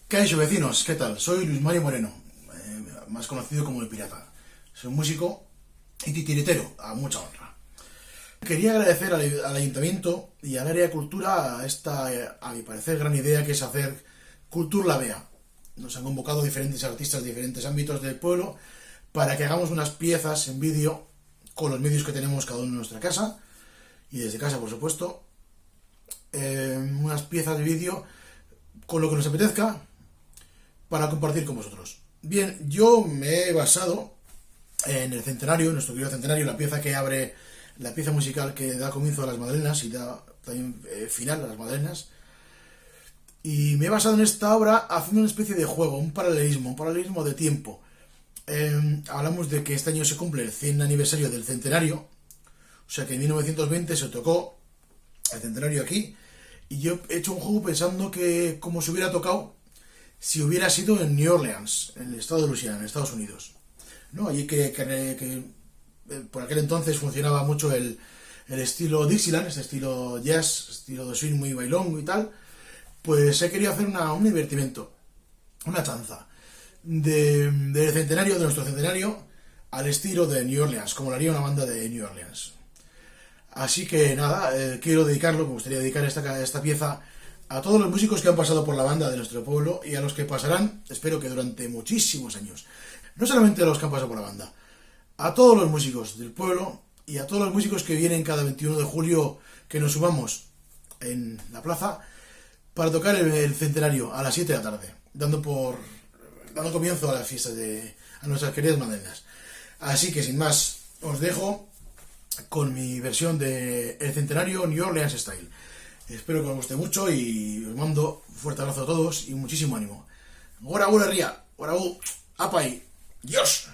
¿Qué ha hecho, vecinos? ¿Qué tal? Soy Luis Mario Moreno, más conocido como El Pirata. Soy músico y titiritero, a mucha honra. Quería agradecer al Ayuntamiento y al área de cultura a mi parecer, gran idea que es hacer Cultur la Vea. Nos han convocado diferentes artistas de diferentes ámbitos del pueblo para que hagamos unas piezas en vídeo con los medios que tenemos cada uno en nuestra casa y desde casa, por supuesto. Unas piezas de vídeo con lo que nos apetezca para compartir con vosotros. Bien, yo me he basado en el centenario, nuestro querido centenario, la pieza que abre, la pieza musical que da comienzo a las Madalenas y da también final a las Madalenas. Y me he basado en esta obra haciendo una especie de juego, un paralelismo de tiempo. Hablamos de que este año se cumple el 100 aniversario del centenario, o sea que en 1920 se tocó el centenario aquí, y yo he hecho un juego pensando que como se hubiera tocado si hubiera sido en New Orleans, en el estado de Luisiana, en Estados Unidos, ¿no? Allí que por aquel entonces funcionaba mucho el estilo Dixieland, este estilo jazz, estilo de swing muy bailongo y tal. Pues he querido hacer un divertimento, una chanza del centenario, de nuestro centenario, al estilo de New Orleans, como lo haría una banda de New Orleans. Así que nada, quiero dedicarlo, me gustaría dedicar esta pieza a todos los músicos que han pasado por la banda de nuestro pueblo y a los que pasarán, espero que durante muchísimos años. No solamente a los que han pasado por la banda, a todos los músicos del pueblo y a todos los músicos que vienen cada 21 de julio que nos sumamos en la plaza para tocar el centenario a las 7 de la tarde, dando comienzo a las fiestas a nuestras queridas madalenas. Así que sin más, os dejo con mi versión de El Centenario New Orleans Style. Espero que os guste mucho y os mando un fuerte abrazo a todos y muchísimo ánimo. Gora Ría, Gora Apai, Dios.